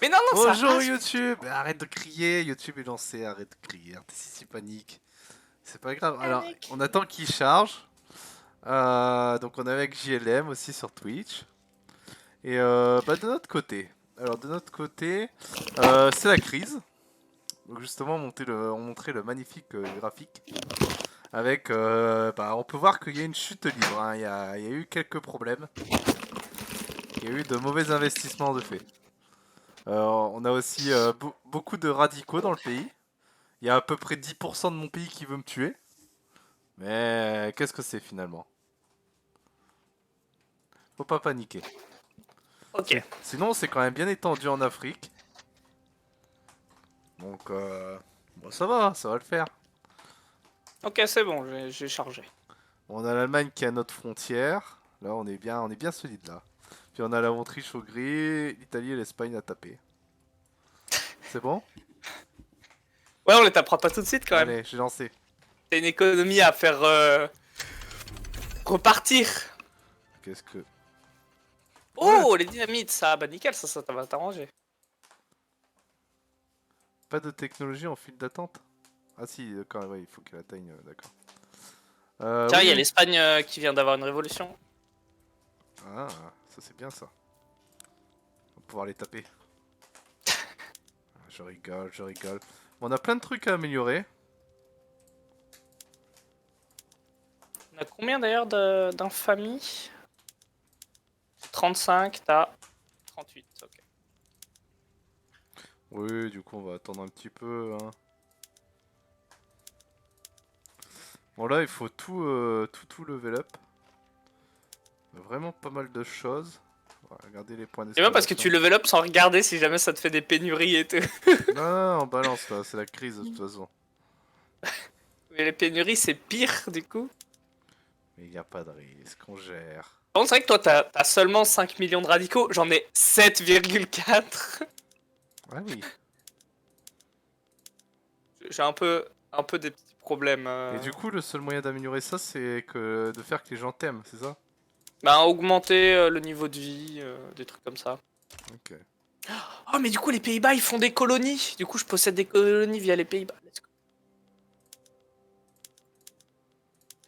Mais non, non, ça Bonjour rage. YouTube! Arrête de crier, YouTube est lancé, arrête de crier, t'es si panique. C'est pas grave, alors Panique. on attend qu'il charge. Donc on est avec JLM aussi sur Twitch. Et bah de notre côté, c'est la crise. Donc justement on montrait le magnifique graphique. Avec, bah on peut voir qu'il y a une chute libre, hein. Il y a eu quelques problèmes. Il y a eu de mauvais investissements de fait. On a aussi beaucoup de radicaux dans le pays. Il y a à peu près 10% de mon pays qui veut me tuer. Mais qu'est-ce que c'est finalement? Faut pas paniquer. Ok. Sinon, c'est quand même bien étendu en Afrique. Donc, bon, ça va le faire. Ok, c'est bon, j'ai chargé. On a l'Allemagne qui est à notre frontière. Là, on est bien solide là. Puis on a la Autriche au gris, l'Italie et l'Espagne à taper. C'est bon? Ouais, on les tapera pas tout de suite quand même. Allez, j'ai lancé. C'est une économie à faire repartir. Qu'est-ce que... Ouais, Oh, les dynamites, ça, bah nickel, ça va t'arranger. pas de technologie en file d'attente. Ah si, d'accord, ouais, il faut qu'elle atteigne, d'accord. Tiens, il y a Oui. l'Espagne qui vient d'avoir une révolution. Ah, ça c'est bien ça. On va pouvoir les taper. Je rigole, je rigole. Bon, on a plein de trucs à améliorer. On a combien d'ailleurs d'infamie? 35, t'as 38, ok. Oui, du coup, on va attendre un petit peu, hein. Bon, là, il faut tout level up. Vraiment pas mal de choses. On va regarder les points C'est bien parce que tu d'exclamation. level up sans regarder si jamais ça te fait des pénuries et tout. Non, non, non, on balance là, c'est la crise de toute façon. Mais les pénuries, c'est pire du coup. Mais il n'y a pas de risque, on gère. Par contre, c'est vrai que toi, t'as seulement 5 millions de radicaux. J'en ai 7,4. Ah oui. J'ai un peu des petits problèmes. Et du coup, le seul moyen d'améliorer ça, c'est que de faire que les gens t'aiment, c'est ça? Bah, augmenter le niveau de vie, des trucs comme ça. Ok. Oh, mais du coup, les Pays-Bas, ils font des colonies. Du coup, je possède des colonies via les Pays-Bas. Let's go.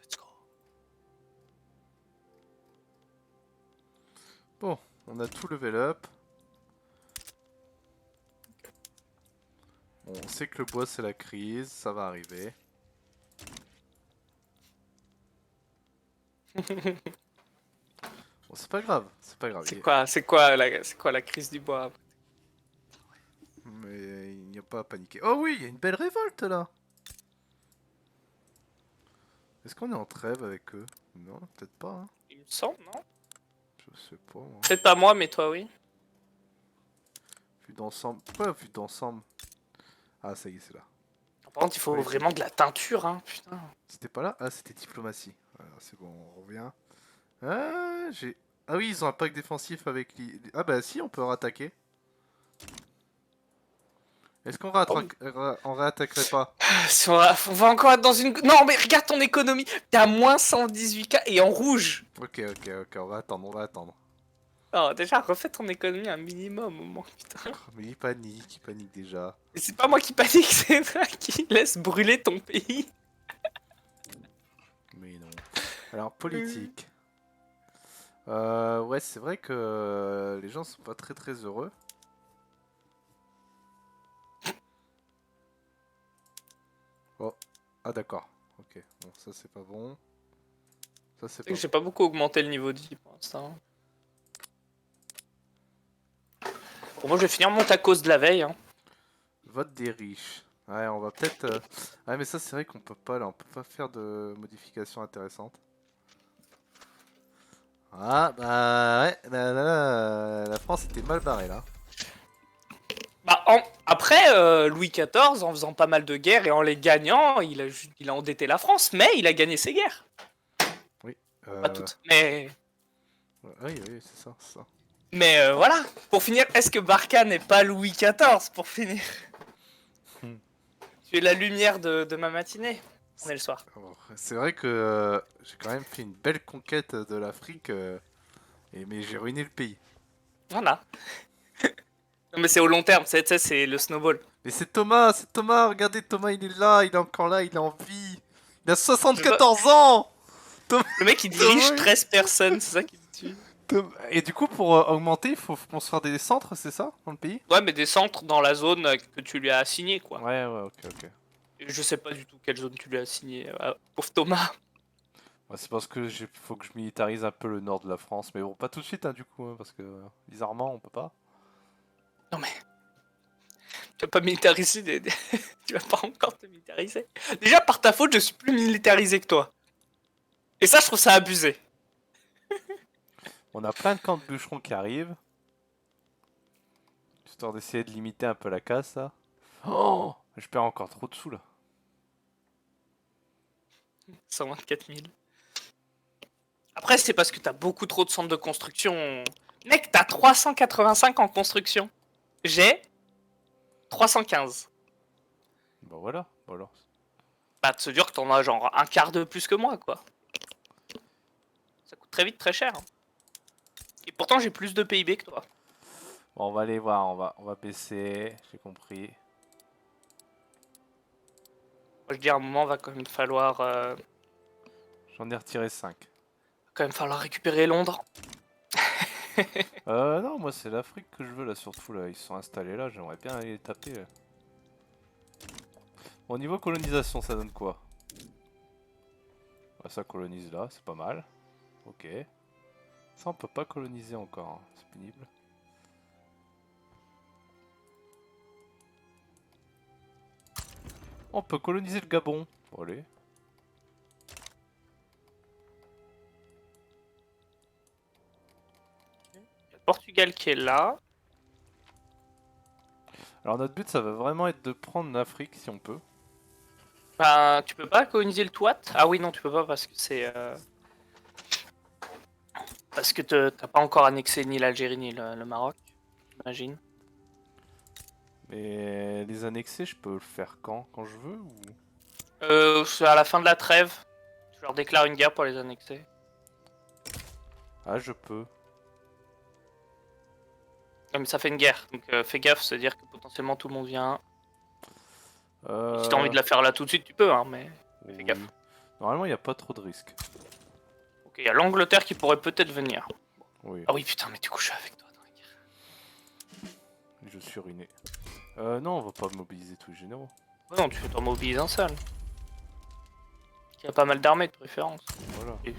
Let's go. Bon, on a tout level up. Bon, on sait que le bois c'est la crise, ça va arriver. Bon, c'est pas grave, c'est pas grave. C'est quoi la crise du bois? Mais il n'y a pas à paniquer. Oh oui, il y a une belle révolte là. Est-ce qu'on est en trêve avec eux? Non, peut-être pas, hein. Il me semble, non? Je sais pas, moi. Peut-être pas moi, mais toi, oui. Vue d'ensemble. Pourquoi vue d'ensemble? Ah, ça y est, c'est là. Par contre, il faut Politique. vraiment de la teinture, hein, putain. C'était pas là? Ah, c'était diplomatie. Voilà, c'est bon, on revient. Ah, j'ai... Ah oui, ils ont un pack défensif avec Ah bah si, on peut rattaquer. Est-ce qu'on Oh, on réattaquerait pas? si on va encore être dans une... Non, mais regarde ton économie. T'es à moins 118K et en rouge. Ok, ok, ok, on va attendre, on va attendre. Oh, déjà, refais ton économie un minimum au moins, putain. Oh, mais il panique déjà. Et c'est pas moi qui panique, c'est toi qui laisse brûler ton pays. Mais non. Alors, politique. Ouais, c'est vrai que les gens sont pas très très heureux. Oh, ah d'accord. Ok, bon, ça c'est pas bon. Ça c'est C'est que pas j'ai bon. pas beaucoup augmenté le niveau de vie pour l'instant. Bon, moi je vais finir mon tacos de la veille. Hein. Vote des riches. Ouais, on va peut-être. Ah, mais ça c'est vrai qu'on peut pas là, on peut pas faire de modifications intéressantes. Ah, bah ouais, la France était mal barrée là. Bah, après, Louis XIV, en faisant pas mal de guerres et en les gagnant, il a endetté la France, mais il a gagné ses guerres. Oui. Pas toutes, mais... Oui, oui, c'est ça, c'est ça. Mais voilà, pour finir, est-ce que Barca n'est pas Louis XIV, pour finir? Hmm. Tu es la lumière de ma matinée. On est le soir. C'est vrai que j'ai quand même fait une belle conquête de l'Afrique, mais j'ai ruiné le pays. Voilà. Non, mais c'est au long terme, tu sais, c'est le snowball. Mais c'est Thomas, regardez, Thomas, il est là, il est encore là, il est en vie. Il a Je vois- 74 ans. Thomas, Le mec, il dirige Thomas, 13 personnes, c'est ça qui me tue. Et du coup, pour augmenter, il faut construire des centres, c'est ça, dans le pays? Ouais, mais des centres dans la zone que tu lui as assigné, quoi. Ouais, ouais, ok, ok. Je sais pas du tout quelle zone tu lui as assigné. Pauvre Thomas. Ouais, c'est parce que faut que je militarise un peu le nord de la France, mais bon, pas tout de suite, hein, du coup, hein, parce que bizarrement, on peut pas. Non, mais tu vas pas militariser. Tu vas pas encore te militariser. Déjà, par ta faute, je suis plus militarisé que toi. Et ça, je trouve ça abusé. On a plein de camps de bûcherons qui arrivent, histoire d'essayer de limiter un peu la casse, là. Oh, je perds encore trop de sous, là. 124 000. Après, c'est parce que t'as beaucoup trop de centres de construction. Mec, t'as 385 en construction. J'ai 315. Bah voilà, voilà. Bah, te dire que t'en as genre un quart de plus que moi, quoi. Ça coûte très vite très cher. Hein. Et pourtant, j'ai plus de PIB que toi. Bon, on va aller voir, on va baisser, j'ai compris. Moi, je dis à un moment, va J'en ai retiré 5. quand même falloir récupérer Londres. Non, moi c'est l'Afrique que je veux là, surtout là, ils sont installés là, j'aimerais bien aller les taper. Bon, niveau colonisation, ça donne quoi? Bah, ça colonise là, c'est pas mal. Ok. Ça, on peut pas coloniser encore, hein, c'est pénible. On peut coloniser le Gabon. Bon, allez. Il y a le Portugal qui est là. Alors notre but, ça va vraiment être de prendre l'Afrique si on peut. Bah, tu peux pas coloniser le Touat? Ah oui, non, tu peux pas parce que c'est. Parce que t'as pas encore annexé ni l'Algérie ni le Maroc, j'imagine. Mais les annexer, je peux le faire quand je veux ou... C'est à la fin de la trêve. Tu leur déclares une guerre pour les annexer. Ah, je peux. Non, mais ça fait une guerre, donc fais gaffe, c'est-à-dire que potentiellement tout le monde vient. Si t'as envie de la faire là tout de suite, tu peux, hein, mais fais oui. gaffe. Normalement, il n'y a pas trop de risques. Ok, il y a l'Angleterre qui pourrait peut-être venir. Oui, Ah oui, putain, mais du coup, je suis avec toi dans la guerre. je suis ruiné. Non, on va pas mobiliser tous les généraux. Ouais, non, tu fais t'en mobiliser un seul. Il y a pas mal d'armées de préférence. Voilà. Et-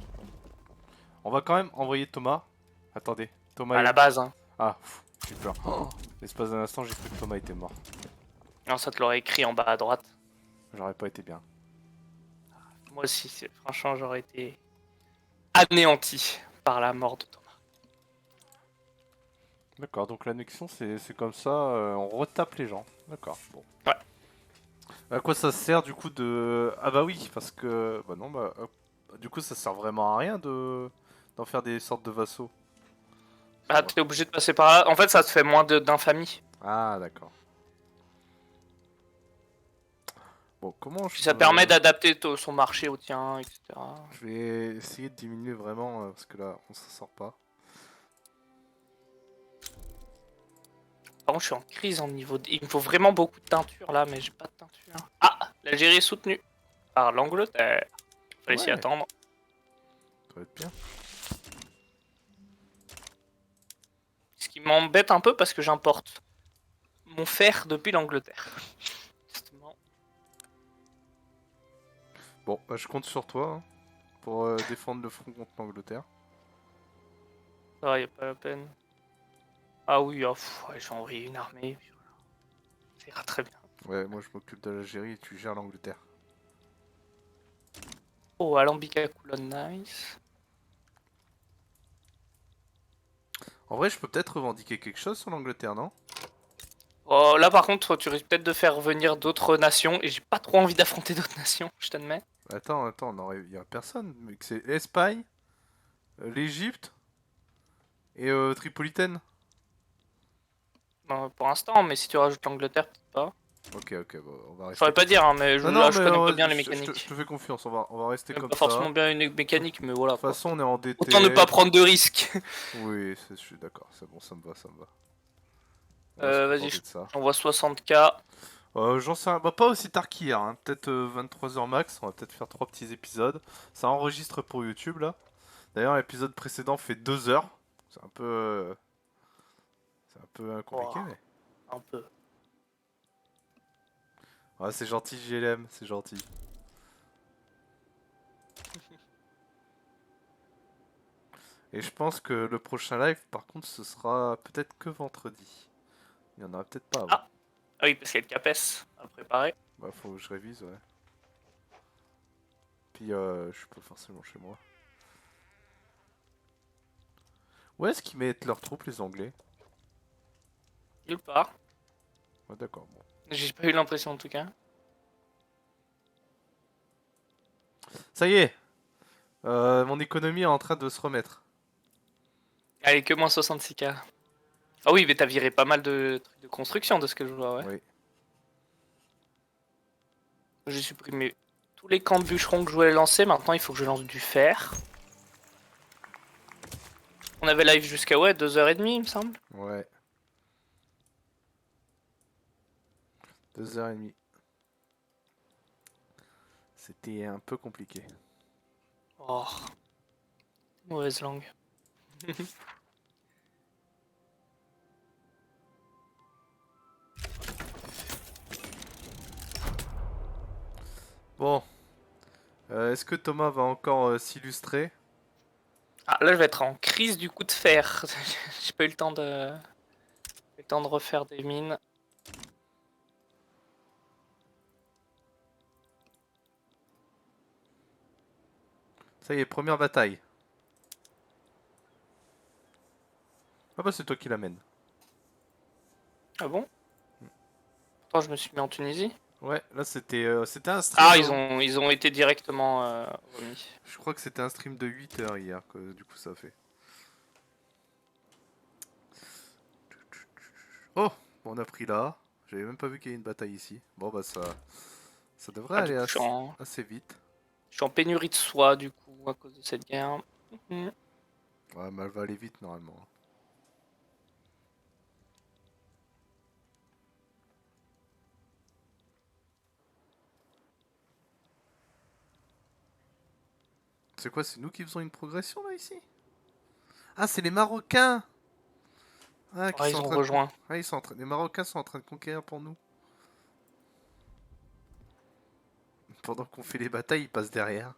On va quand même envoyer Thomas. Attendez, Thomas À est... la base, hein. Ah, j'ai peur. Oh, l'espace d'un instant, j'ai cru que Thomas était mort. Non, ça te l'aurait écrit en bas à droite. J'aurais pas été bien. Moi aussi, franchement, j'aurais été anéanti par la mort de Thomas. D'accord, donc l'annexion, c'est comme ça, on retape les gens. D'accord, bon. Ouais. À quoi ça sert du coup de... Ah bah oui, parce que... Bah non, bah... Du coup, ça sert vraiment à rien de d'en faire des sortes de vassaux. Ah, t'es obligé de passer par là. En fait, ça te fait moins d'infamie. Ah, d'accord. Bon, comment je Puis ça peux- permet d'adapter son marché au tien, etc. Je vais essayer de diminuer vraiment, parce que là, on s'en sort pas. Par contre, je suis en crise en niveau. Il me faut vraiment beaucoup de teinture là, mais j'ai pas de teinture. Ah, l'Algérie est soutenue par l'Angleterre. Fallait s'y Ouais. attendre. Ça va être bien. Ce qui m'embête un peu parce que j'importe mon fer depuis l'Angleterre. Justement. Bon, bah, je compte sur toi hein, pour défendre le front contre l'Angleterre. Ça va, y a pas la peine. Ah oui, oh, ouais, j'ai envoyé une armée. Puis voilà. Ça ira très bien. Ouais, moi je m'occupe de l'Algérie et tu gères l'Angleterre. Oh, Alambic à Coulon, nice. En vrai, je peux peut-être revendiquer quelque chose sur l'Angleterre, non? Oh, là par contre, tu risques peut-être de faire venir d'autres nations et j'ai pas trop envie d'affronter d'autres nations, je t'admets. Attends, il y a personne. Mais c'est l'Espagne, l'Égypte et Tripolitaine. Pour l'instant, mais si tu rajoutes l'Angleterre, peut-être pas. Ok, bon, on va Je rester. saurais pas dire, hein, mais Non, là, non, je mais connais pas bien les mécaniques. je te fais confiance, on va rester J'aime comme pas ça. forcément bien une mécanique, mais voilà. De toute façon, on est endetté. Autant ne pas prendre de risques. Oui, je suis d'accord, c'est bon, ça me va. On va se Vas-y, contenter de ça. j'envoie 60K. J'en sais bah, pas aussi tard qu'hier, hein. Peut-être 23h max, on va peut-être faire 3 petits épisodes. Ça enregistre pour YouTube là. D'ailleurs l'épisode précédent fait 2 heures. C'est un peu... c'est un peu compliqué Oh, mais... un peu. Ouais, c'est gentil JLM, c'est gentil. Et je pense que le prochain live par contre ce sera peut-être que vendredi. Il y en aura peut-être pas avant. Ah, ah oui, parce qu'il y a le CAPES à préparer. Bah faut que je révise, ouais. Puis je suis pas forcément chez moi. Où est-ce qu'ils mettent leurs troupes les Anglais? Nulle part. Ouais d'accord, bon. J'ai pas eu l'impression en tout cas. Ça y est, mon économie est en train de se remettre. Allez, que moins 66K. Ah oui, mais t'as viré pas mal de trucs de construction de ce que je vois, ouais. Oui. J'ai supprimé tous les camps de bûcherons que je voulais lancer. Maintenant, il faut que je lance du fer. On avait live jusqu'à, ouais, 2h30, il me semble. Ouais. 2h30. C'était un peu compliqué. Oh, mauvaise langue. Bon. Est-ce que Thomas va encore s'illustrer? Ah, là, je vais être en crise du coup de fer. J'ai pas eu le temps de refaire des mines. Ça y est, première bataille. Ah bah c'est toi qui l'amène. Ah bon? Pourtant, je me suis mis en Tunisie. Ouais, là c'était un stream. Ah, ils ont été directement remis. Je crois que c'était un stream de 8 heures hier que du coup ça a fait. Oh, on a pris là. J'avais même pas vu qu'il y ait une bataille ici. Bon bah ça devrait Ah, du aller coup, assez vite. je suis en pénurie de soie, du coup, à cause de cette guerre. Mhm. Ouais, mais elle va aller vite normalement. C'est quoi, c'est nous qui faisons une progression là ici? Ah, c'est les Marocains! Ah, qui Ah, sont ils en ont train de... rejoint. Ah, les Marocains sont en train de conquérir pour nous. Pendant qu'on fait les batailles, ils passent derrière.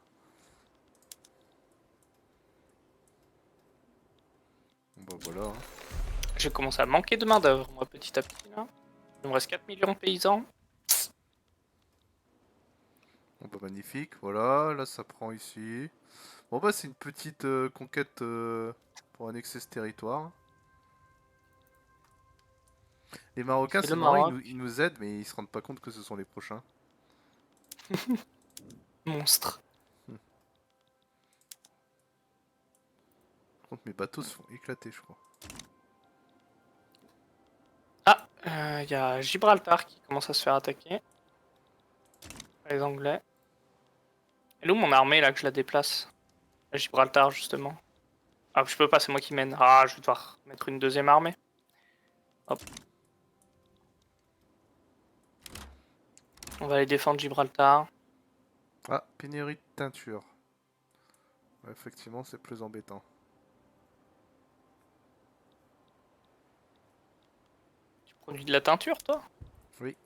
Bon bah voilà. Hein. J'ai commencé à manquer de main-d'œuvre, moi, petit à petit, là. Il me reste 4 millions de paysans. Bon bah magnifique, voilà, là ça prend ici. Bon bah c'est une petite conquête pour annexer ce territoire. Les Marocains, C'est le c'est marrant, Maroc. ils nous aident, mais ils se rendent pas compte que ce sont les prochains. Monstre. Par contre, mes bateaux se font éclater, je crois. Ah, il y a Gibraltar qui commence à se faire attaquer. Par les Anglais. Elle est où mon armée, là, que je la déplace? À Gibraltar, justement. Ah, je peux pas, c'est moi qui mène. Ah, je vais devoir mettre une deuxième armée. Hop. On va aller défendre Gibraltar. Ah, pénurie de teinture. Ouais, effectivement, c'est plus embêtant. Tu produis de la teinture, toi? Oui.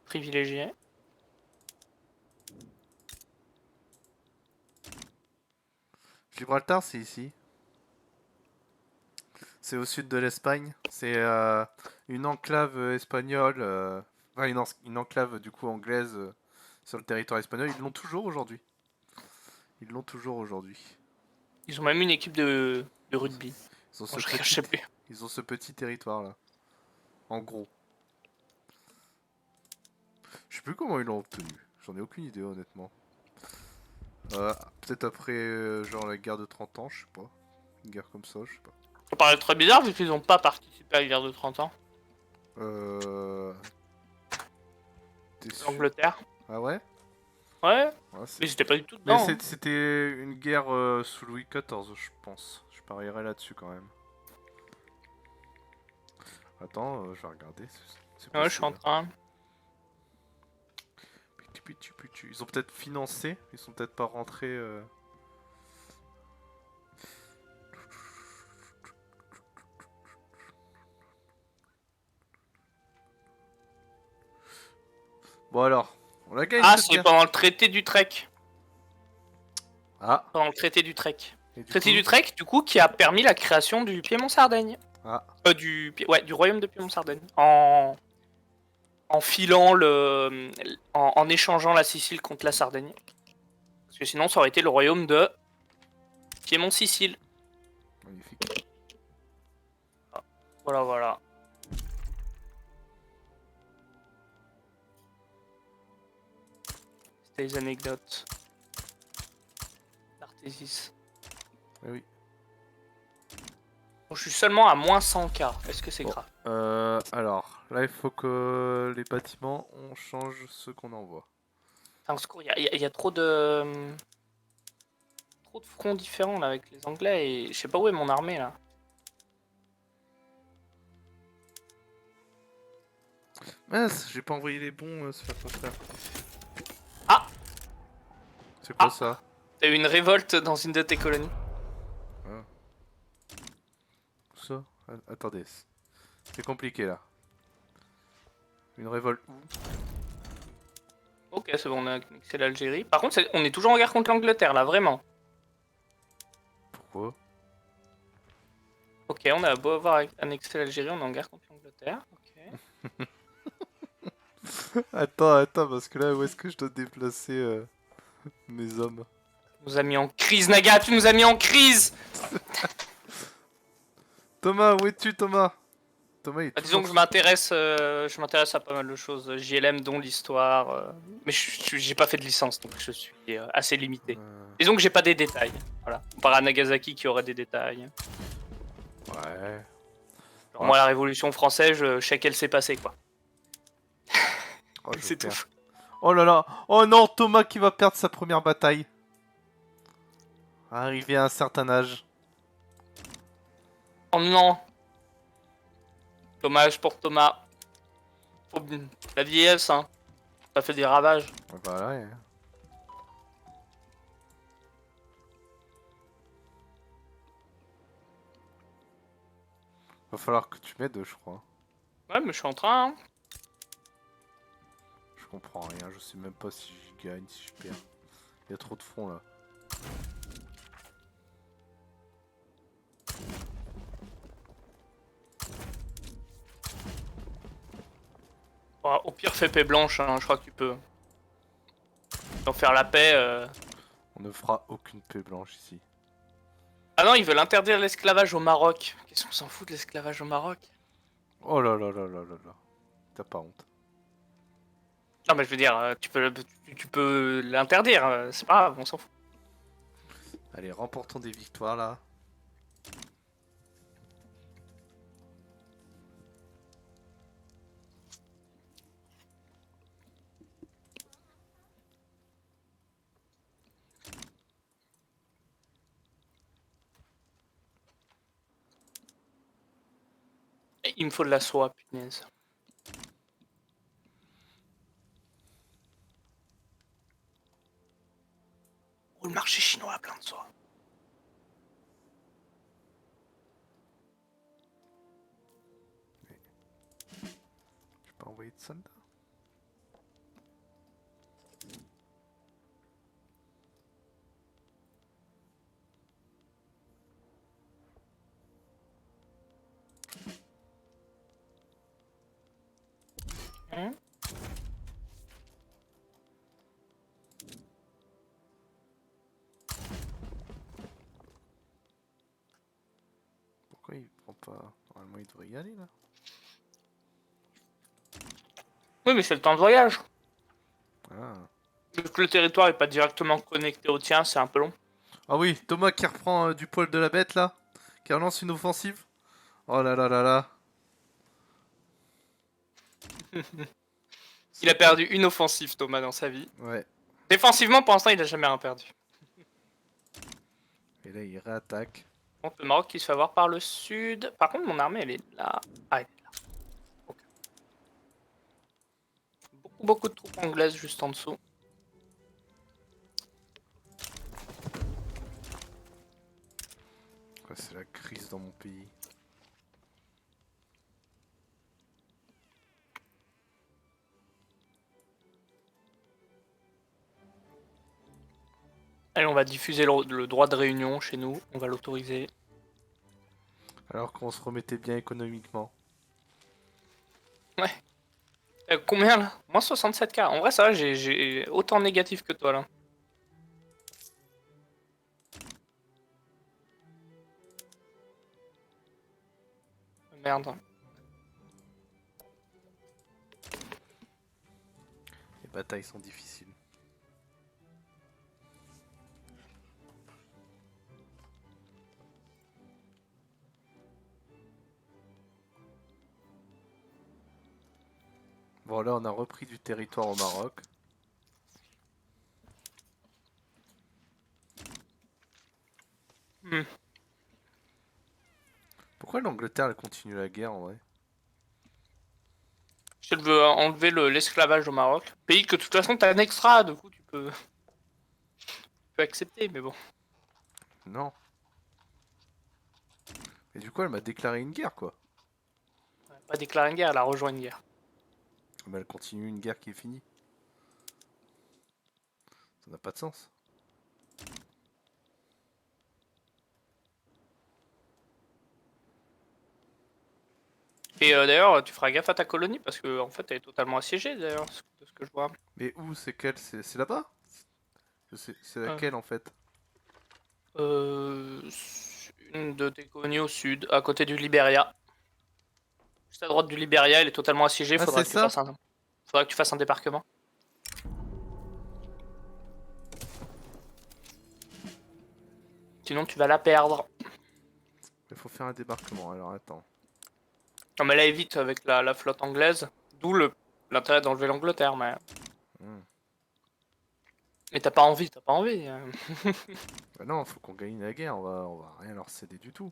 Privilégié. Gibraltar, c'est ici. C'est au sud de l'Espagne. C'est une enclave espagnole. Enfin, une enclave du coup anglaise sur le territoire espagnol. Ils l'ont toujours aujourd'hui. Ils l'ont toujours aujourd'hui. Ils ont même une équipe de rugby. Ils ont Bon, ce je sais petit, plus. ils ont ce petit territoire là. En gros. Je sais plus comment ils l'ont obtenu. J'en ai aucune idée honnêtement. Peut-être après genre la guerre de 30 ans, je sais pas. Une guerre comme ça, je sais pas. Ça paraît très bizarre vu qu'ils n'ont pas participé à la guerre de 30 ans. Euh... T'es sûr? L'Angleterre. Ah ouais? Ouais, Ouais, mais j'étais pas du tout mais dedans. Hein. c'était une guerre sous Louis XIV, je pense. Je parierais là-dessus quand même. Attends, je vais regarder. C'est Ouais, je suis en possible. train. Ils ont peut-être financé, ils sont peut-être pas rentrés. Bon alors, on la gagne, Ah, c'est c'est bien. pendant le traité d'Utrecht. Ah, Pendant le traité d'Utrecht. et du Traité coup. d'Utrecht, du coup, qui a permis la création du Piémont-Sardaigne. Ah, Du royaume de Piémont-Sardaigne. En filant en échangeant la Sicile contre la Sardaigne. Parce que sinon, ça aurait été le royaume de Piémont-Sicile. magnifique. Voilà, voilà. C'était les anecdotes d'Artésis. Eh oui. Bon, je suis seulement à moins 100K. Est-ce que c'est Bon. grave? Alors, là il faut que les bâtiments, on change ce qu'on envoie. Enfin, au secours, il y a trop de fronts différents là avec les Anglais et je sais pas où est mon armée là. Mince, j'ai pas envoyé les bons, ça fait pas faire. Ah! C'est quoi Ah! ça? T'as eu une révolte dans une de tes colonies. Ah. Ça? Attendez. C'est compliqué là. Une révolte où? Ok, c'est bon, on a annexé l'Algérie. Par contre, on est toujours en guerre contre l'Angleterre là, vraiment. Pourquoi? Ok, on a beau avoir annexé l'Algérie, on est en guerre contre l'Angleterre. Ok. Attends, parce que là, où est-ce que je dois déplacer mes hommes? On nous a mis en crise, Naga, tu nous as mis en crise! Thomas, où es-tu, Thomas? Thomas, il est Bah, disons toujours... que je m'intéresse à pas mal de choses. JLM, dont l'histoire. Mais j'ai pas fait de licence, donc je suis assez limité. Disons que j'ai pas des détails. Voilà. Comparé à Nagasaki qui aurait des détails. Ouais. Genre, Ouais. moi, la Révolution française, je sais qu'elle s'est passée, quoi. Oh, C'est tout. perds. Oh là là. Oh non, Thomas qui va perdre sa première bataille. Arrivé à un certain âge. Oh non! Dommage pour Thomas. La vieillesse, hein. Ça fait des ravages. Voilà. Ouais. Va falloir que tu m'aides, je crois. Ouais, mais je suis en train, hein. Je comprends rien, je sais même pas si je gagne, si je perds. Il y a trop de fronts là. Bon, au pire, fais paix blanche, hein. Je crois que tu peux. Sans faire la paix. On ne fera aucune paix blanche ici. Ah non, ils veulent interdire l'esclavage au Maroc. Qu'est-ce qu'on s'en fout de l'esclavage au Maroc? Oh là là là là là là. T'as pas honte. Non, mais je veux dire, tu peux l'interdire, c'est pas grave, on s'en fout. Allez, remportons des victoires là. Il me faut de la soie, punaise. Oh, le marché chinois a plein de soie. J'ai pas envoyé de soldats. Hein? Pourquoi il prend pas? Normalement il devrait y aller là. Oui, mais c'est le temps de voyage. Ah. Vu que le territoire est pas directement connecté au tien, c'est un peu long. Ah oui, Thomas qui reprend du poil de la bête là. Qui relance une offensive. Oh là là là là. Il a perdu une offensive, Thomas, dans sa vie. Ouais. Défensivement, pour l'instant, il a jamais rien perdu. Et là il réattaque. Donc, le Maroc qui se fait avoir par le sud. Par contre, mon armée, elle est là. Ah, elle est là. beaucoup de troupes anglaises juste en dessous. Quoi, c'est la crise dans mon pays. Allez, on va diffuser le droit de réunion chez nous. On va l'autoriser. Alors qu'on se remettait bien économiquement. Ouais. Combien là? Moins 67K. En vrai, ça va, j'ai autant négatif que toi là. Merde. Les batailles sont difficiles. Bon, là, on a repris du territoire au Maroc. Hmm. Pourquoi l'Angleterre, elle continue la guerre, en vrai? Je veux enlever l'esclavage au Maroc. Pays que de toute façon t'annexeras, du coup tu peux accepter, mais bon. Non. Et du coup, elle m'a déclaré une guerre, quoi. Pas déclarer une guerre, elle a rejoint une guerre. Mais elle continue une guerre qui est finie. Ça n'a pas de sens. Et d'ailleurs, tu feras gaffe à ta colonie parce que en fait elle est totalement assiégée d'ailleurs, de ce que je vois. Mais où c'est quelle? C'est là-bas? C'est Euh, laquelle, en fait? euh, une de tes colonies au sud, à côté du Liberia. Juste à droite du Liberia, elle est totalement assiégée, Ah, c'est ça? faudra que tu fasses un débarquement. Sinon tu vas la perdre. Il faut faire un débarquement, alors attends. Non mais là évite avec la flotte anglaise, d'où l'intérêt d'enlever l'Angleterre, mais... Hmm. Mais t'as pas envie, t'as pas envie. Bah non, faut qu'on gagne la guerre, on va rien leur céder du tout.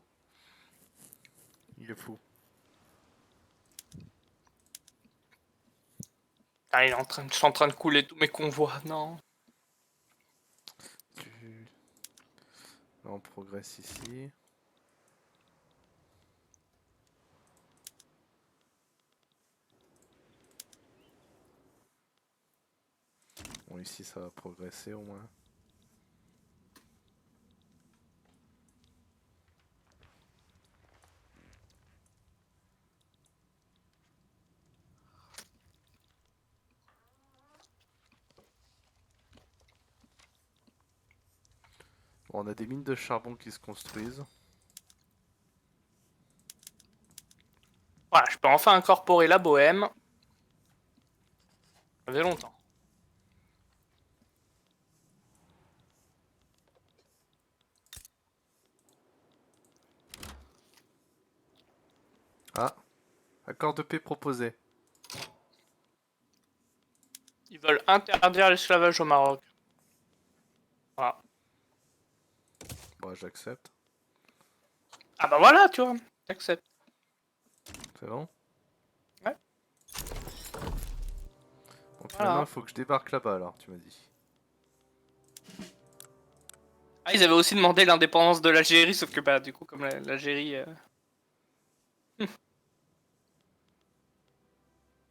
Il est fou. Ah, ils sont en train de couler tous mes convois, non. Là, on progresse ici. Bon, ici, ça va progresser au moins. Bon, on a des mines de charbon qui se construisent. Voilà, je peux enfin incorporer la bohème. Ça faisait longtemps. Ah, accord de paix proposé. Ils veulent interdire l'esclavage au Maroc. Voilà. Bon, j'accepte. Ah bah voilà, tu vois, j'accepte. C'est bon? Ouais. Donc Voilà. maintenant, il faut que je débarque là-bas, alors, tu m'as dit. Ah, ils avaient aussi demandé l'indépendance de l'Algérie, sauf que bah du coup, comme l'Algérie...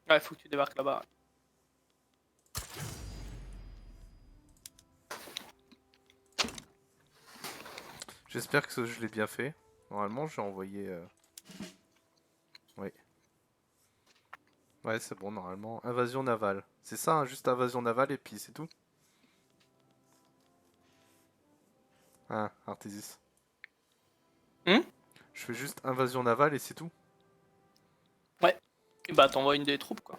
Ouais, faut que tu débarques là-bas. J'espère que je l'ai bien fait. Normalement, j'ai envoyé... Oui. Ouais, c'est bon, normalement. Invasion navale. C'est ça, hein, juste invasion navale et puis c'est tout. Ah, Artésis. Hum. Je fais juste invasion navale et c'est tout. Ouais. Et bah t'envoies une des troupes, quoi.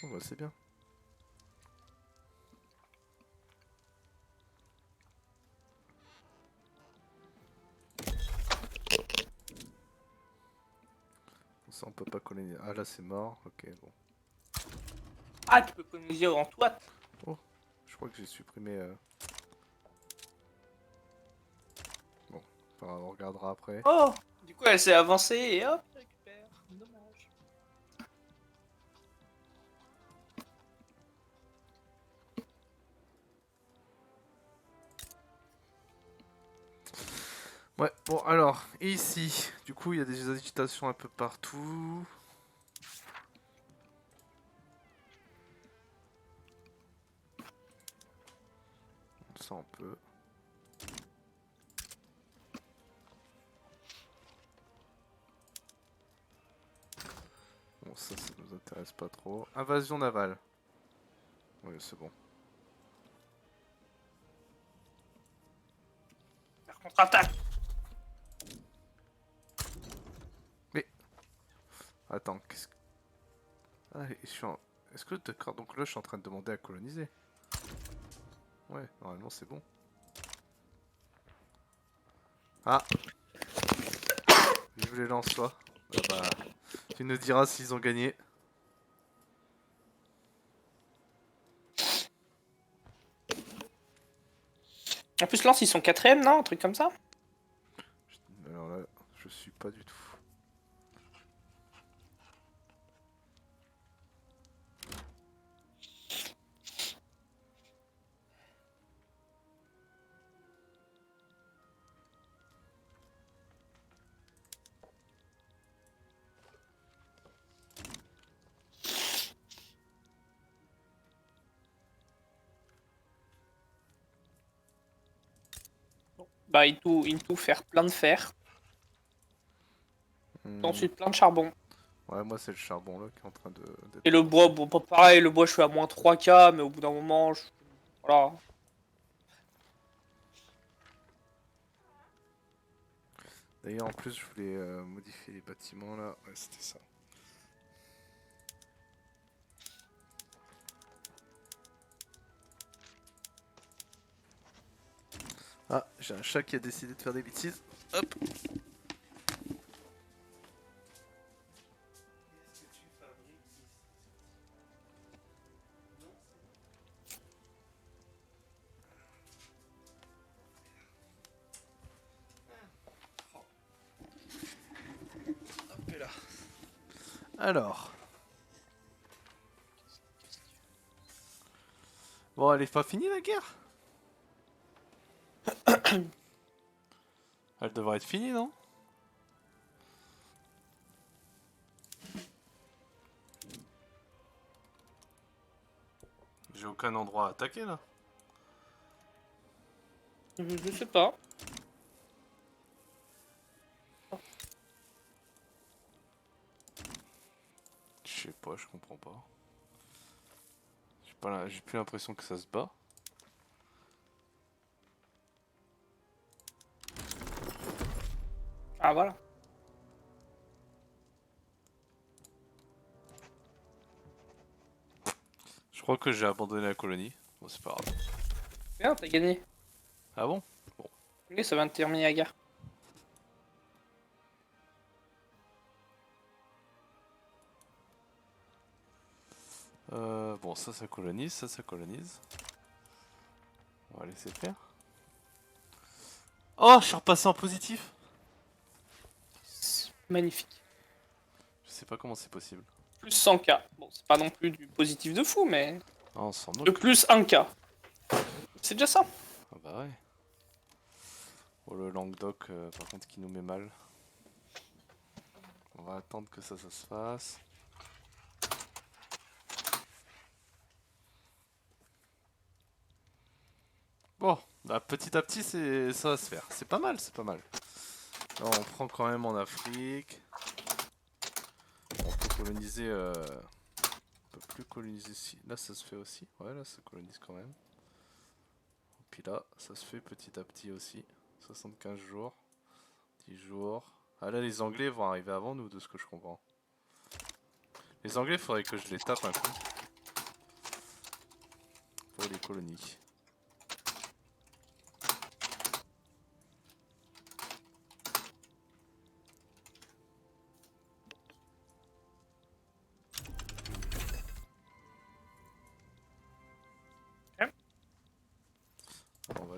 Bon, bah, c'est bien. Ça, on peut pas coloniser. Ah, là, c'est mort. Ok, bon. Ah, tu peux coloniser en toit. Oh, je crois que j'ai supprimé... Bon, enfin, on regardera après. Oh, du coup, elle s'est avancée et hop, je récupère. Dommage. Ouais, bon alors, et ici, du coup il y a des agitations un peu partout. Ça on peut. Bon ça nous intéresse pas trop. Invasion navale. Oui c'est bon. Par contre-attaque. Mais... Attends, qu'est-ce que... Ah, je suis en... Est-ce que d'accord, donc là je suis en train de demander à coloniser. Ouais, normalement c'est bon. Ah, vive les lance-toi. Ah bah, tu nous diras s'ils ont gagné. En plus, Lance, ils sont quatrième, non? Un truc comme ça? Alors là, je suis pas du tout. Bah, il tout faire plein de fer. Ensuite, plein de charbon. Ouais, moi c'est le charbon là qui est en train de... Et le bois, bon, pas pareil, le bois, je suis à moins 3K, mais au bout d'un moment, voilà. D'ailleurs, en plus, je voulais modifier les bâtiments là. Ouais, c'était ça. Ah, j'ai un chat qui a décidé de faire des bêtises. Hop. Hop là. Alors. Bon, elle est pas finie la guerre. Elle devrait être finie, non? J'ai aucun endroit à attaquer là. Je sais pas. Je sais pas, je comprends pas. J'ai plus l'impression que ça se bat. Ah, voilà. Je crois que j'ai abandonné la colonie. Bon, c'est pas grave. Bien, t'as gagné. Ah bon? Oui, ça va terminer la guerre. Bon, ça colonise, ça colonise. On va laisser faire. Oh, je suis repassé en positif. Magnifique. Je sais pas comment c'est possible. Plus 100K. Bon, c'est pas non plus du positif de fou, mais... Ah, on s'en De moque. plus 1K. C'est déjà ça. Ah bah ouais. Oh, le Languedoc, par contre, qui nous met mal. On va attendre que ça se fasse. Bon, bah, petit à petit, ça va se faire. C'est pas mal, c'est pas mal. Là, on prend quand même en Afrique. On peut coloniser... On peut plus coloniser ici. Là, ça se fait aussi. Ouais, là, ça colonise quand même. Et puis là, ça se fait petit à petit aussi. 75 jours. 10 jours. Ah là, les Anglais vont arriver avant nous, de ce que je comprends. Les Anglais, faudrait que je les tape un coup. Pour les colonies.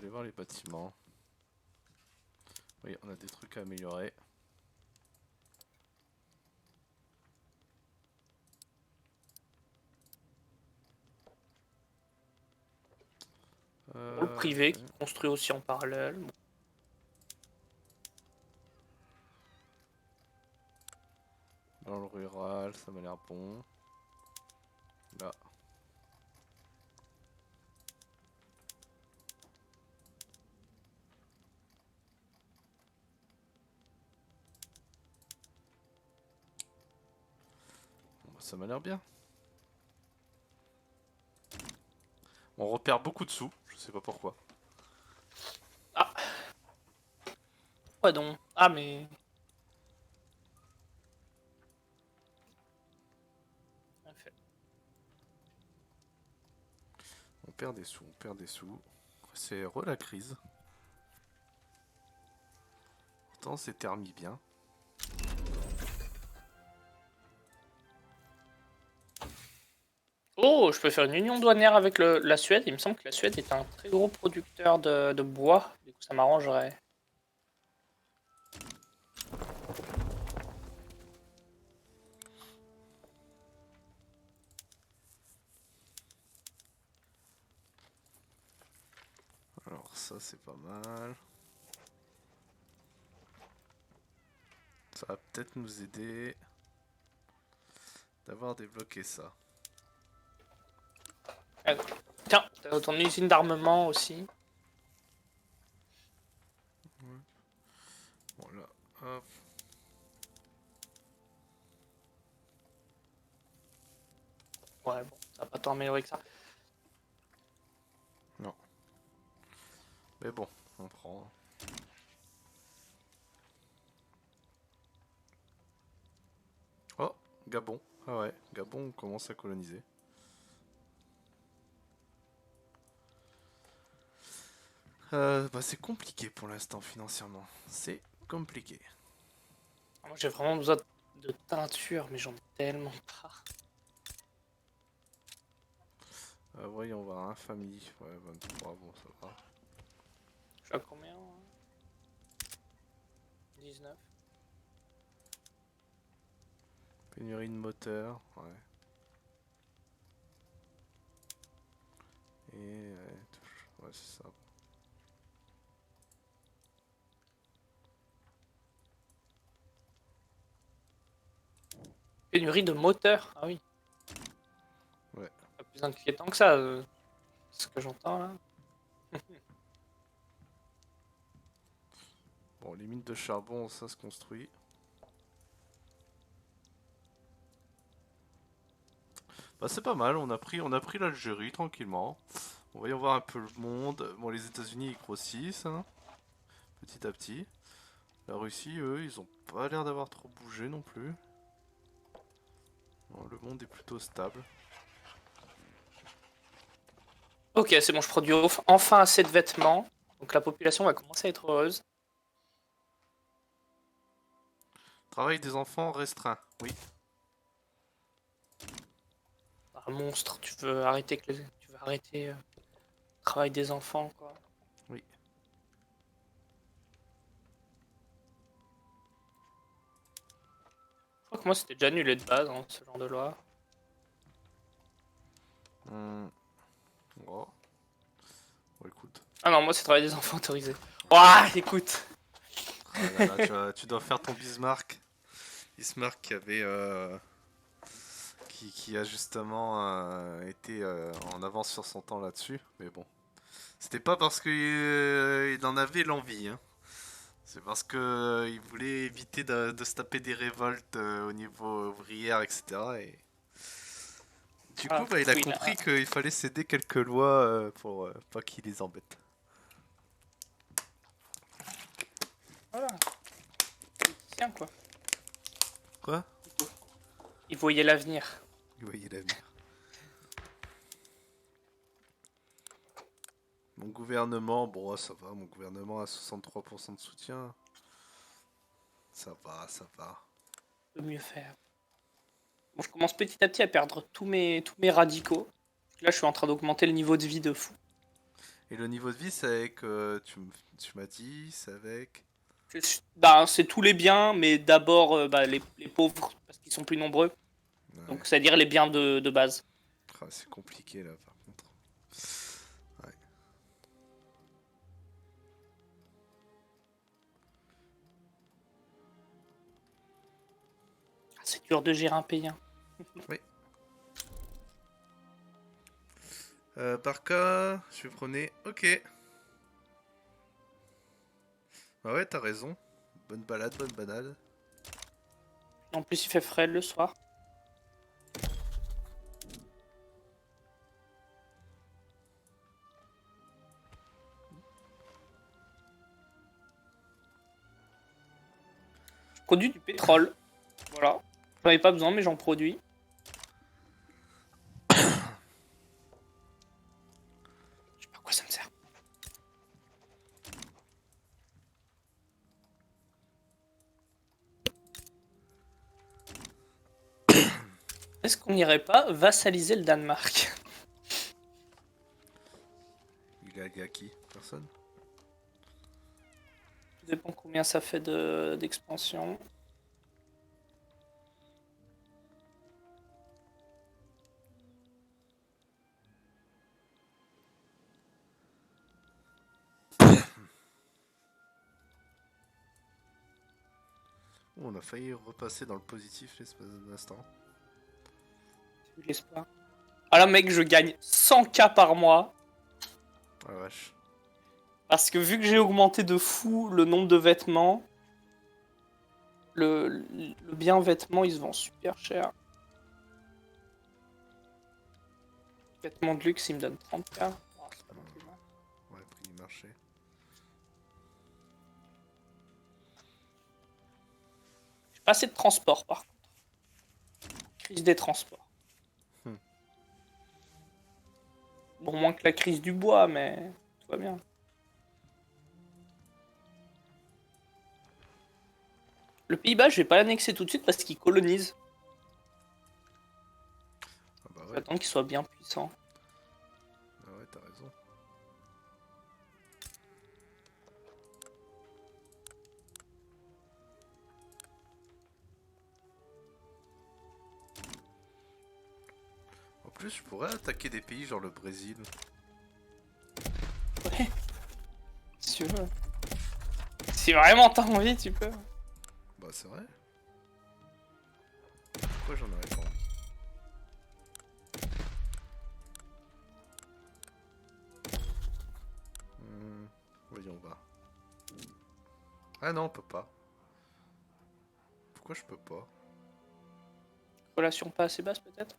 vais voir les bâtiments. Oui, on a des trucs à améliorer. Pour le privé Ok. qui construit aussi en parallèle. Bon. Dans le rural, ça m'a l'air bon. Là. Bon, bah, ça m'a l'air bien. On repère beaucoup de sous, je sais pas pourquoi. Ah, ouais donc. Ah mais. En fait. On perd des sous, on perd des sous. C'est la crise. Pourtant, c'était remis bien. Oh, je peux faire une union douanière avec la Suède. Il me semble que la Suède est un très gros producteur de bois. Du coup, ça m'arrangerait. Alors ça, c'est pas mal. Ça va peut-être nous aider d'avoir débloqué ça. Tiens, t'as ton usine d'armement aussi. Voilà, hop. Ouais, bon, ça va pas tant améliorer que ça. Non. Mais bon, on prend. Oh, Gabon. Ah ouais, Gabon, on commence à coloniser. Bah c'est compliqué pour l'instant financièrement. C'est compliqué. Moi, j'ai vraiment besoin de teinture, mais j'en ai tellement pas. Voyons voir, hein, famille. Ouais, 23, bon ça va. Je suis à combien 19. Pénurie de moteur, ouais. Et ouais, c'est ça. Pénurie de moteur. Ah oui. Ouais. Pas plus inquiétant que ça, ce que j'entends là. Bon, les mines de charbon, ça se construit. Bah c'est pas mal, on a pris l'Algérie tranquillement. On va y voir un peu le monde. Bon, les États-Unis ils grossissent, hein, petit à petit. La Russie, eux, ils ont pas l'air d'avoir trop bougé non plus. Bon, le monde est plutôt stable. Ok, c'est bon, je produis enfin assez de vêtements. Donc la population va commencer à être heureuse. Travail des enfants restreint, oui. Un monstre, tu veux arrêter le travail des enfants, quoi. Oui. Je crois que moi c'était déjà annulé de base, hein, ce genre de loi. Hmm. Oh. Bon, écoute. Ah non, moi c'est travail des enfants autorisé. Ouah, écoute. Ah là là, tu dois faire ton Bismarck. Bismarck qui avait qui a justement été en avance sur son temps là-dessus, mais bon. C'était pas parce qu'il il en avait l'envie, hein. C'est parce que il voulait éviter de se taper des révoltes au niveau ouvrière, etc. Et du Ah, coup, bah, il a oui, là. compris qu'il fallait céder quelques lois pour pas qu'il les embête. Voilà. Tiens, quoi. Quoi? Il voyait l'avenir. Il voyait l'avenir. Mon gouvernement, bon, ça va, mon gouvernement a 63% de soutien. Ça va, ça va. De mieux faire. Bon, je commence petit à petit à perdre tous mes radicaux. Là, je suis en train d'augmenter le niveau de vie de fou. Et le niveau de vie, c'est avec. Tu m'as dit, c'est avec. Bah, c'est tous les biens, mais d'abord les pauvres, parce qu'ils sont plus nombreux. Ouais. Donc, c'est-à-dire les biens de base. Ah, c'est compliqué là, par contre. Ouais. Ah, c'est dur de gérer un pays, hein. Oui. Barca, je vais prôner. Ok. Bah ouais, t'as raison. Bonne balade, bonne banade. En plus, il fait frais le soir. Je produis du pétrole. Voilà. J'en avais pas besoin, mais j'en produis. Je sais pas à quoi ça me sert. Est-ce qu'on n'irait pas vassaliser le Danemark? Il est allié à qui? Personne? Tout dépend combien ça fait d'expansion. Oh, on a failli repasser dans le positif l'espace d'un instant. J'ai eu l'espoir. Ah là, mec, je gagne 100K par mois. Ah la vache. Parce que vu que j'ai augmenté de fou le nombre de vêtements, le bien vêtements, il se vend super cher. Vêtements de luxe, il me donne 30K. Oh, c'est pas non plus mal. Ouais, prix du marché. J'ai pas assez de transport, par contre. Crise des transports. Hmm. Bon, moins que la crise du bois, mais tout va bien. Le Pays-Bas, je vais pas l'annexer tout de suite parce qu'il colonise. Ah bah Faut ouais, attendre qu'il soit bien puissant. ah ouais, t'as raison. En plus, je pourrais attaquer des pays genre le Brésil. Ouais, si tu veux. Si vraiment t'as envie, tu peux. Bah c'est vrai. Pourquoi j'en aurais pas envie? Voyons voir. Ah non, on peut pas. Pourquoi je peux pas? Relation pas assez basse, peut-être.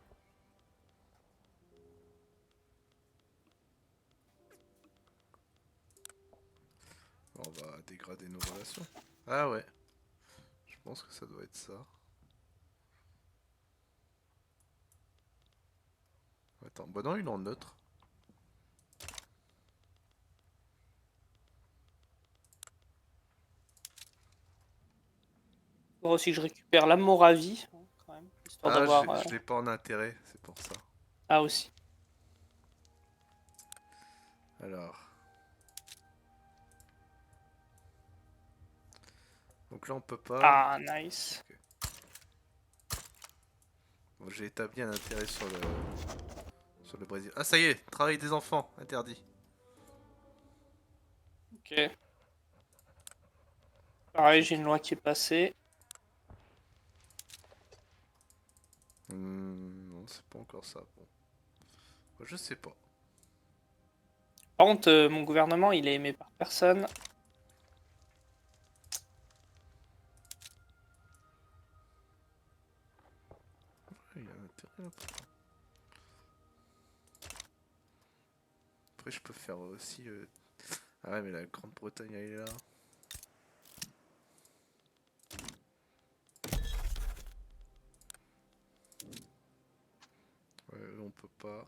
On va dégrader nos relations. Ah ouais. Je pense que ça doit être ça. Attends, bah non, il est en neutre. Faut aussi que je récupère la Moravie, hein, quand même, histoire Ah, d'avoir. je l'ai pas en intérêt, c'est pour ça. Ah, aussi. Alors. Donc là, on peut pas. Ah, nice. Ok. Bon, j'ai établi un intérêt sur le Brésil. Ah, ça y est, travail des enfants, interdit. Ok. Pareil, j'ai une loi qui est passée. Non, c'est pas encore ça. Bon. Bah, je sais pas. Par contre, mon gouvernement, il est aimé par personne. Il y a un intérêt là. Après, je peux faire aussi. Ah ouais, mais la Grande-Bretagne, elle est là. Ouais, là, on peut pas.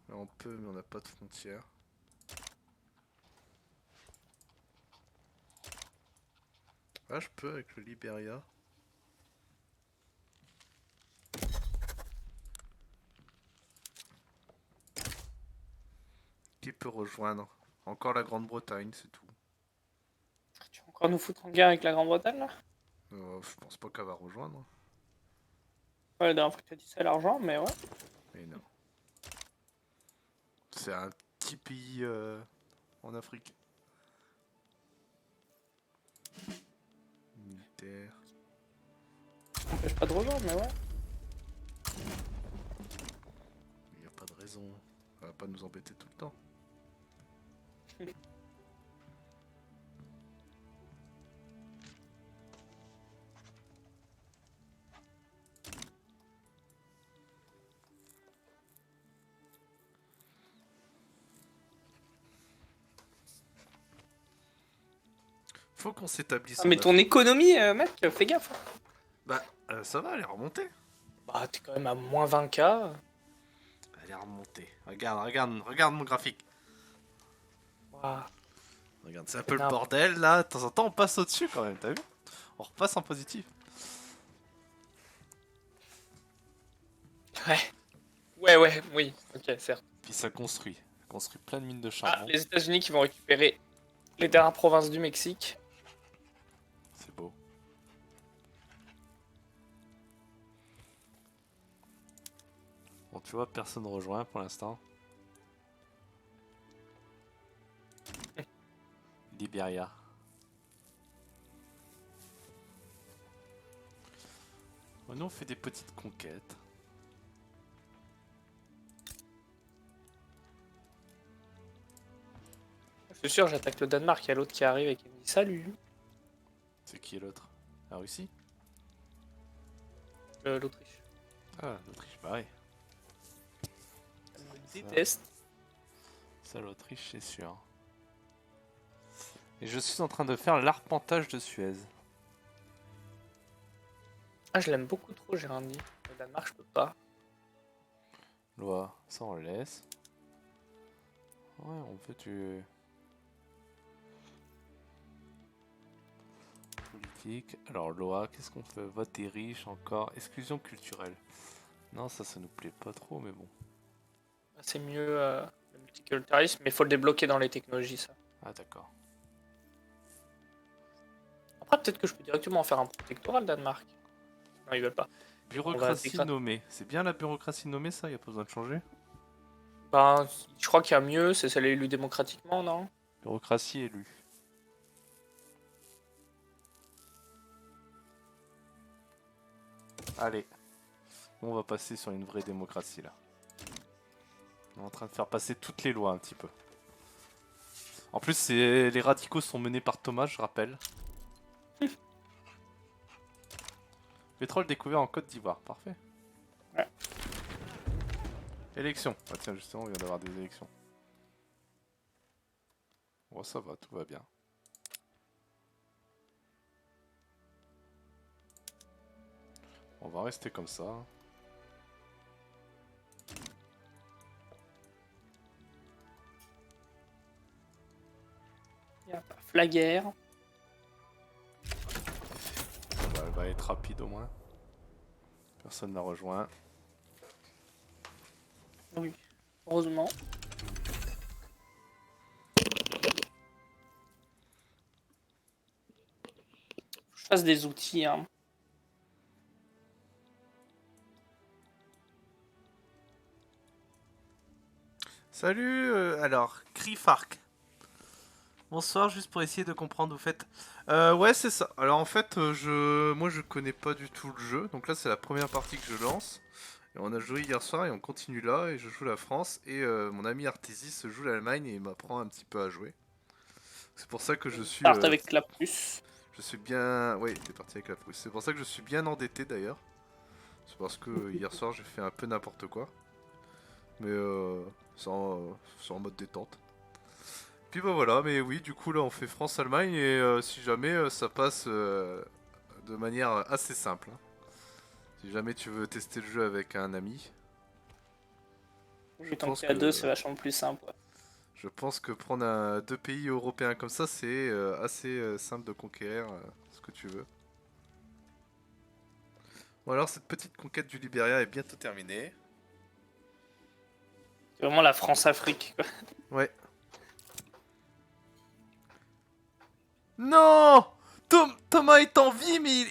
Là, on peut, mais on n'a pas de frontières. Ah, je peux avec le Liberia. Ok. qui peut rejoindre? Encore la Grande-Bretagne, c'est tout. Tu vas encore nous foutre en guerre avec la Grande-Bretagne là? Je pense pas qu'elle va rejoindre. Ouais, la dernière fois que tu as dit ça, l'argent, mais ouais. Mais non. C'est un petit pays en Afrique. Militaire. Ça n'empêche pas de rejoindre, mais ouais. Il n'y a pas de raison. Elle va pas nous embêter tout le temps. Faut qu'on s'établisse. Ah, mais en ton Afrique. économie, mec, fais gaffe. Bah, ça va, elle est remontée. Bah, t'es quand même à moins 20K. Elle est remontée. Regarde mon graphique. Ouah, Regarde, c'est un peu le énorme. bordel là. De temps en temps, on passe au-dessus quand même, t'as vu? On repasse en positif. Ouais. Ouais, oui, ok, certes. Puis ça construit. Ça construit plein de mines de Ah, charbon. les États-Unis qui vont récupérer les dernières provinces du Mexique. C'est beau. Bon, tu vois, personne ne rejoint pour l'instant. Libéria. Bon, nous, on fait des petites conquêtes. C'est sûr, j'attaque le Danemark, il y a l'autre qui arrive et qui me dit salut. C'est qui est l'autre? La Russie? L'Autriche. Ah, l'Autriche, pareil. Elle me déteste. Ça, l'Autriche, c'est sûr. Et je suis en train de faire l'arpentage de Suez. Ah, je l'aime beaucoup trop, j'ai rien dit. Le Danemark, je peux pas. Loi, ça on le laisse. Ouais, on peut du... Politique. Alors, loi, qu'est-ce qu'on fait? Vote des riches encore. Exclusion culturelle. Non, ça nous plaît pas trop, mais bon. C'est mieux le multiculturalisme, mais il faut le débloquer dans les technologies, ça. Ah, d'accord. Après, peut-être que je peux directement en faire un protectorat, le Danemark. Non, ils veulent pas. Bureaucratie dégrader. nommée. C'est bien la bureaucratie nommée, ça? Y a pas besoin de changer? Ben, je crois qu'il y a mieux, c'est celle élue démocratiquement, non? Bureaucratie élue. Allez. On va passer sur une vraie démocratie, là. On est en train de faire passer toutes les lois, un petit peu. En plus, les radicaux sont menés par Thomas, je rappelle. Pétrole découvert en Côte d'Ivoire, parfait. Ouais. Élections. Ah tiens, justement, on vient d'avoir des élections. Bon, ça va, tout va bien. On va rester comme ça. Il y a paf, la guerre. Bah, elle va être rapide au moins. Personne n'a rejoint. Oui, heureusement. Je fasse des outils, hein. Salut, alors, Crifark. Bonsoir, juste pour essayer de comprendre, vous faites... ouais, c'est ça. Alors en fait, moi je connais pas du tout le jeu, donc là c'est la première partie que je lance. Et on a joué hier soir et on continue là, et je joue la France, et mon ami Artesis joue l'Allemagne et il m'apprend un petit peu à jouer. C'est pour ça que Start avec la Prusse. je suis bien... Oui, t'es parti avec la Prusse. C'est pour ça que je suis bien endetté d'ailleurs. C'est parce que hier soir j'ai fait un peu n'importe quoi. Mais c'est en mode détente. Puis bah voilà, mais oui, du coup là on fait France-Allemagne et si jamais ça passe de manière assez simple, hein. Si jamais tu veux tester le jeu avec un ami, je Oui, tant pense qu'il y a deux, que c'est vachement plus simple. Ouais. je pense que prendre deux pays européens comme ça, c'est assez simple de conquérir ce que tu veux. Bon alors cette petite conquête du Libéria est bientôt terminée. C'est vraiment la France-Afrique, quoi. Ouais. Non, Thomas est en vie, mais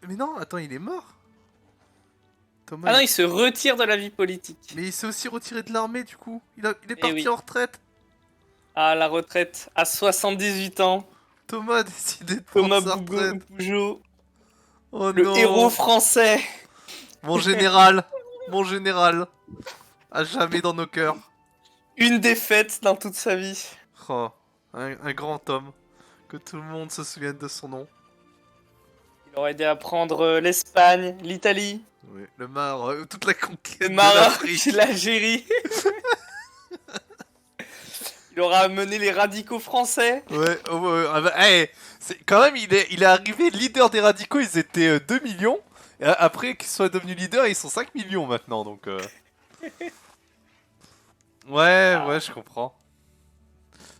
mais non, attends, il est mort. Thomas, Ah non, il se retire de la vie politique. mais il s'est aussi retiré de l'armée, du coup. Il est Eh parti oui. en retraite. À la retraite, à 78 ans, Thomas a décidé de prendre Thomas sa retraite. Bougeot, Oh le héros non. français. Mon général. Mon général. À jamais dans nos cœurs. Une défaite dans toute sa vie. Oh, un grand homme. Que tout le monde se souvienne de son nom. Il aurait aidé à prendre l'Espagne, l'Italie, Oui, le Maroc, toute la conquête le de Maroc, l'Afrique. l'Algérie. Il aura amené les radicaux français. Ouais, oh, ouais, ah bah, quand même, il est arrivé leader des radicaux, ils étaient 2 millions. Et après qu'ils soient devenus leaders, ils sont 5 millions maintenant, donc... Ouais, Ah. ouais, je comprends.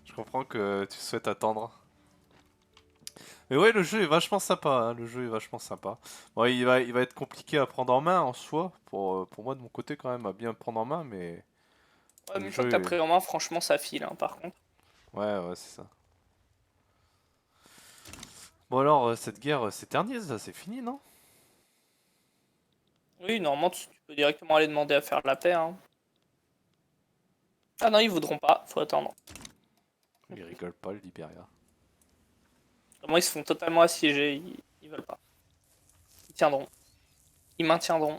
Je comprends que tu souhaites attendre. Mais ouais, le jeu est vachement sympa, hein, le jeu est vachement sympa. Bon, il va être compliqué à prendre en main en soi, pour moi de mon côté quand même, à bien prendre en main, mais... Ouais, mais Le une fois jeu que t'as est- pris en main, franchement, ça file, hein, par contre. Ouais, ouais, c'est ça. Bon alors, cette guerre s'éternise, là, c'est fini, non? Oui, normalement, tu peux directement aller demander à faire la paix. Hein. Ah non, ils voudront pas, faut attendre. Il rigole pas, le Libéria. Vraiment, ils se font totalement assiéger, ils veulent pas. Ils tiendront. Ils maintiendront.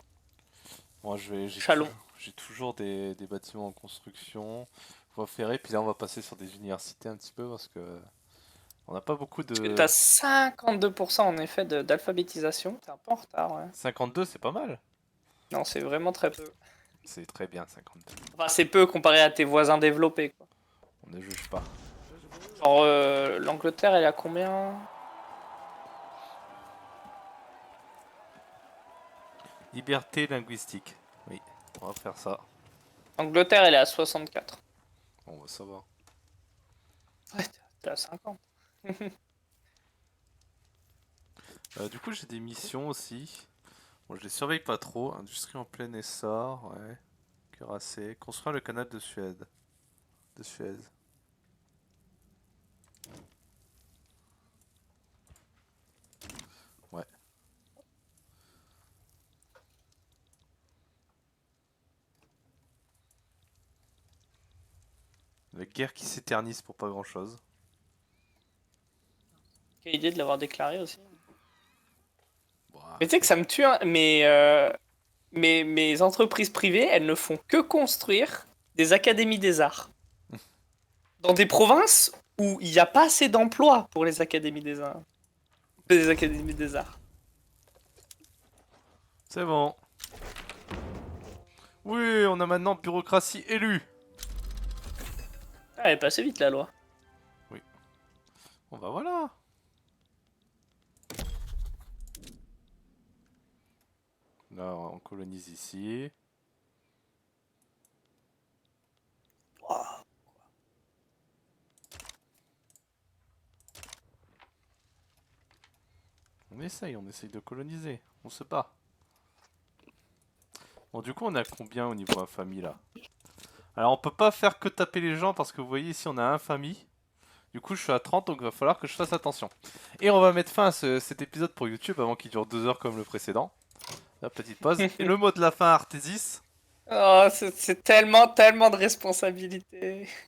Moi, Chalon. j'ai toujours des bâtiments en construction. Voies ferrées, puis là, on va passer sur des universités un petit peu parce que on n'a pas beaucoup Parce que de. t'as 52% en effet d'alphabétisation. T'es un peu en retard, ouais. 52, c'est pas mal. Non, c'est vraiment très peu. C'est très bien, 52. Enfin, c'est peu comparé à tes voisins développés, quoi. On ne juge pas. Genre, l'Angleterre, elle est à combien? Liberté linguistique. Oui, on va faire ça. L'Angleterre, elle est à 64. On va savoir. Ouais, t'es à 50. Du coup, j'ai des missions aussi. Bon, je les surveille pas trop. Industrie en plein essor, ouais. Cuirassé. Construire le canal de Suède. De Suez. Ouais. La guerre qui s'éternise pour pas grand chose. Quelle idée de l'avoir déclaré aussi. Bah, Mais tu sais que ça me tue, hein, mes entreprises privées, elles ne font que construire des académies des arts. Dans des provinces où il n'y a pas assez d'emplois pour les académies des arts. Des académies des arts. c'est bon. Oui, on a maintenant bureaucratie élue. Ah, elle est passée vite la loi. Bon bah voilà. Là, on colonise ici. Ouah. On essaye de coloniser. On se bat. Bon, du coup, on a combien au niveau infamie là? Alors, on peut pas faire que taper les gens parce que vous voyez ici, on a infamie. Du coup, je suis à 30, donc il va falloir que je fasse attention. Et on va mettre fin à cet épisode pour YouTube avant qu'il dure 2 heures comme le précédent. La petite pause. Et le mot de la fin, Artésis. Oh, c'est tellement, tellement de responsabilités.